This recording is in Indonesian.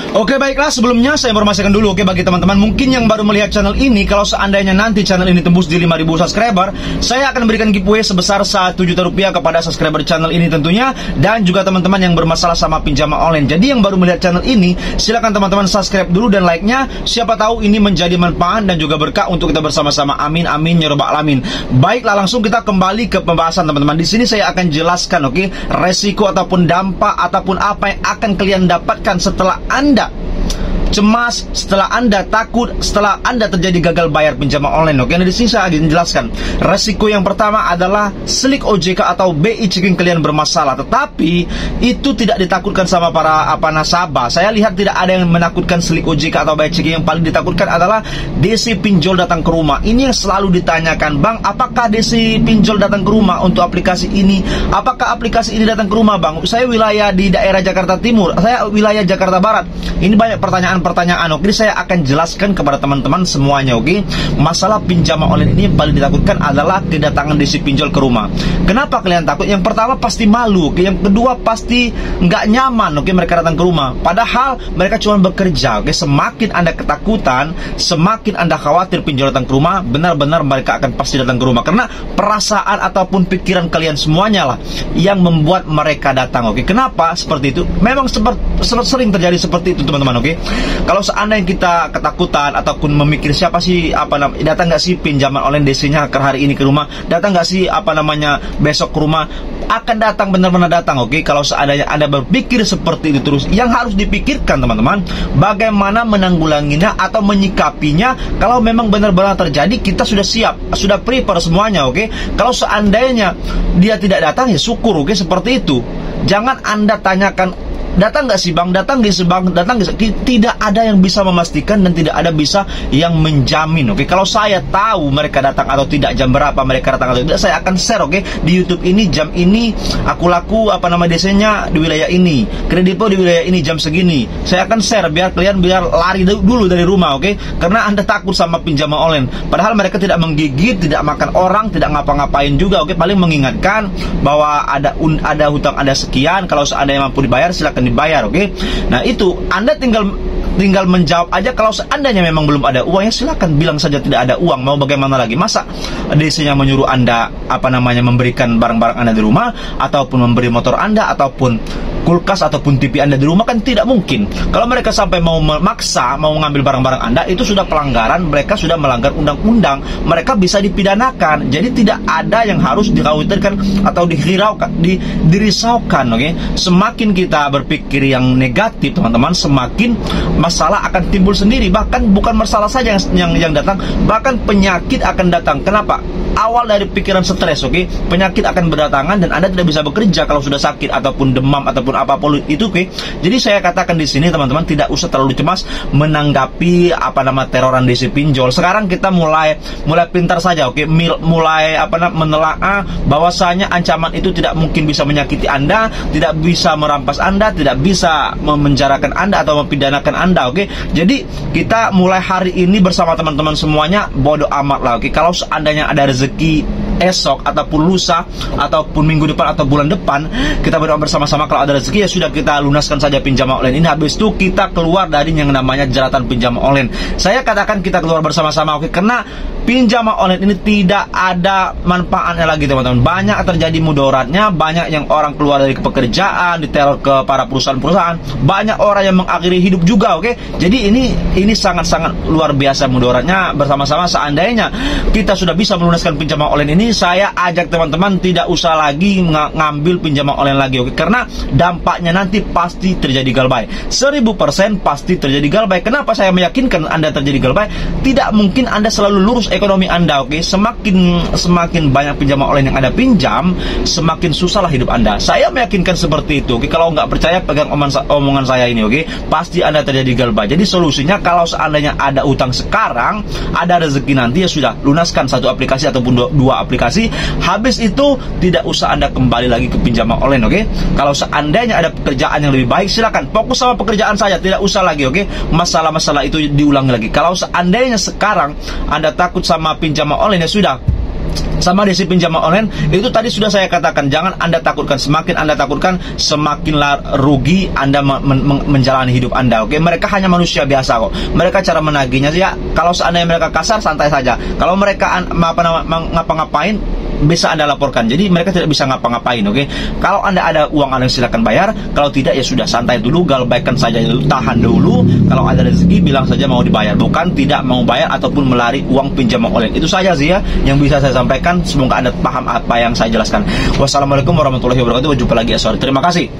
Oke, baiklah, sebelumnya saya informasikan dulu, oke, bagi teman-teman mungkin yang baru melihat channel ini, kalau seandainya nanti channel ini tembus di 5.000 subscriber, saya akan berikan giveaway sebesar 1 juta rupiah kepada subscriber channel ini tentunya, dan juga teman-teman yang bermasalah sama pinjaman online. Jadi yang baru melihat channel ini, silakan teman-teman subscribe dulu dan like-nya, siapa tahu ini menjadi manfaat dan juga berkah untuk kita bersama-sama. Amin amin ya rabbal alamin. Baiklah, langsung kita kembali ke pembahasan teman-teman. Di sini saya akan jelaskan, oke, resiko ataupun dampak ataupun apa yang akan kalian dapatkan setelah Anda cemas, setelah Anda takut, setelah Anda terjadi gagal bayar pinjaman online. Oke, nah di sini saya akan jelaskan. Resiko yang pertama adalah slik OJK atau BI checking kalian bermasalah. Tetapi itu tidak ditakutkan sama para nasabah. Saya lihat tidak ada yang menakutkan slik OJK atau BI checking. Yang paling ditakutkan adalah DC pinjol datang ke rumah. Ini yang selalu ditanyakan, Bang, apakah DC pinjol datang ke rumah untuk aplikasi ini? Apakah aplikasi ini datang ke rumah, Bang? Saya wilayah di daerah Jakarta Timur, saya wilayah Jakarta Barat. Ini banyak pertanyaan. Oke, saya akan jelaskan kepada teman-teman semuanya. Oke, masalah pinjaman online ini yang paling ditakutkan adalah kedatangan DC pinjol ke rumah. Kenapa kalian takut? Yang pertama pasti malu, oke. Yang kedua pasti nggak nyaman, oke, mereka datang ke rumah. Padahal mereka cuma bekerja, oke. Semakin Anda ketakutan, semakin Anda khawatir pinjol datang ke rumah, benar-benar mereka akan pasti datang ke rumah. Karena perasaan ataupun pikiran kalian semuanya lah yang membuat mereka datang, oke. Kenapa seperti itu? Memang sering terjadi seperti itu, teman-teman, oke. Kalau seandainya kita ketakutan ataupun memikir siapa sih datang nggak sih pinjaman online DC-nya ke hari ini ke rumah, datang nggak sih besok ke rumah, akan datang, benar-benar datang, oke. Kalau seandainya Anda berpikir seperti itu terus, yang harus dipikirkan teman-teman, bagaimana menanggulanginya atau menyikapinya. Kalau memang benar-benar terjadi, kita sudah siap, sudah prepare semuanya, oke. Kalau seandainya dia tidak datang, ya syukur, oke, seperti itu. Jangan Anda tanyakan, datang nggak sih Bang, datang nggak sih Bang, datang nggak sih? Tidak ada yang bisa memastikan dan tidak ada bisa yang menjamin, oke. Kalau saya tahu mereka datang atau tidak, jam berapa mereka datang atau tidak, saya akan share, oke, di YouTube ini, jam ini aku laku DC-nya di wilayah ini, kredipo di wilayah ini, jam segini. Saya akan share biar kalian lari dulu dari rumah, oke. Karena Anda takut sama pinjaman online, padahal mereka tidak menggigit, tidak makan orang, tidak ngapa-ngapain juga, oke. Paling mengingatkan bahwa ada hutang Anda sekian, kalau seandainya mampu dibayar silakan dibayar, oke. Nah itu Anda tinggal menjawab aja. Kalau seandainya memang belum ada uang, ya silakan bilang saja tidak ada uang. Mau bagaimana lagi? Masa DC-nya menyuruh Anda memberikan barang-barang Anda di rumah, ataupun memberi motor Anda, ataupun kulkas ataupun TV Anda di rumah? Kan tidak mungkin. Kalau mereka sampai mau memaksa, mau mengambil barang-barang Anda, itu sudah pelanggaran, mereka sudah melanggar undang-undang, mereka bisa dipidanakan. Jadi tidak ada yang harus dikhawatirkan atau dirisaukan, oke. Semakin kita berpikir yang negatif, teman-teman, semakin masalah akan timbul sendiri. Bahkan bukan masalah saja yang datang, bahkan penyakit akan datang. Kenapa? Awal dari pikiran stres, oke. Penyakit akan berdatangan dan Anda tidak bisa bekerja kalau sudah sakit ataupun demam ataupun apapun itu, oke. Jadi saya katakan di sini, teman-teman, tidak usah terlalu cemas menanggapi teroran DC pinjol. Sekarang kita mulai pintar saja, oke. Mulai menelaah bahwasanya ancaman itu tidak mungkin bisa menyakiti Anda, tidak bisa merampas Anda, tidak bisa memenjarakan Anda atau mempidanakan Anda, oke. Jadi kita mulai hari ini bersama teman-teman semuanya, bodoh amat lah, oke. Kalau seandainya ada rezeki esok ataupun lusa ataupun minggu depan atau bulan depan, kita berdoa bersama-sama. Kalau ada rezeki, ya sudah, kita lunaskan saja pinjaman online ini. Habis itu kita keluar dari yang namanya jeratan pinjaman online. Saya katakan kita keluar bersama-sama, oke. Karena pinjaman online ini tidak ada manfaatnya lagi, teman-teman. Banyak terjadi mudaratnya, banyak yang orang keluar dari pekerjaan, diteror ke para perusahaan-perusahaan, banyak orang yang mengakhiri hidup juga, oke. Jadi ini sangat-sangat luar biasa mudaratnya. Bersama-sama, seandainya kita sudah bisa melunaskan pinjaman online ini, saya ajak teman-teman tidak usah lagi ngambil pinjaman online lagi, oke. Karena dampaknya nanti pasti terjadi galbay. 1000% pasti terjadi galbay. Kenapa saya meyakinkan Anda terjadi galbay? Tidak mungkin Anda selalu lurus ekonomi Anda, oke. Semakin banyak pinjaman online yang Anda pinjam, semakin susahlah hidup Anda. Saya meyakinkan seperti itu, oke. Kalau nggak percaya, pegang omongan saya ini, oke. Pasti Anda terjadi galbay. Jadi solusinya, kalau seandainya ada utang sekarang, ada rezeki nanti, ya sudah, lunaskan satu aplikasi ataupun dua aplikasi. Habis itu tidak usah Anda kembali lagi ke pinjaman online, oke. Kalau seandainya ada pekerjaan yang lebih baik, silakan fokus sama pekerjaan saja, tidak usah lagi, oke. Masalah-masalah itu diulangi lagi. Kalau seandainya sekarang Anda takut sama pinjaman online, ya sudah, sama desi pinjaman online itu tadi sudah saya katakan, jangan Anda takutkan. Semakin Anda takutkan, semakin rugi Anda menjalani hidup Anda. Oke, mereka hanya manusia biasa kok. Mereka cara menagihnya ya, kalau seandainya mereka kasar, santai saja. Kalau mereka ngapa-ngapain, bisa Anda laporkan. Jadi mereka tidak bisa ngapa-ngapain. Oke, kalau Anda ada uang, Anda silakan bayar. Kalau tidak ya sudah, santai dulu, galbaikan saja dulu, tahan dulu. Kalau ada rezeki, bilang saja mau dibayar, bukan tidak mau bayar ataupun melari uang pinjaman online. Itu saja sih ya yang bisa saya sampaikan. Semoga Anda paham apa yang saya jelaskan. Wassalamualaikum warahmatullahi wabarakatuh. Jumpa lagi esok. Terima kasih.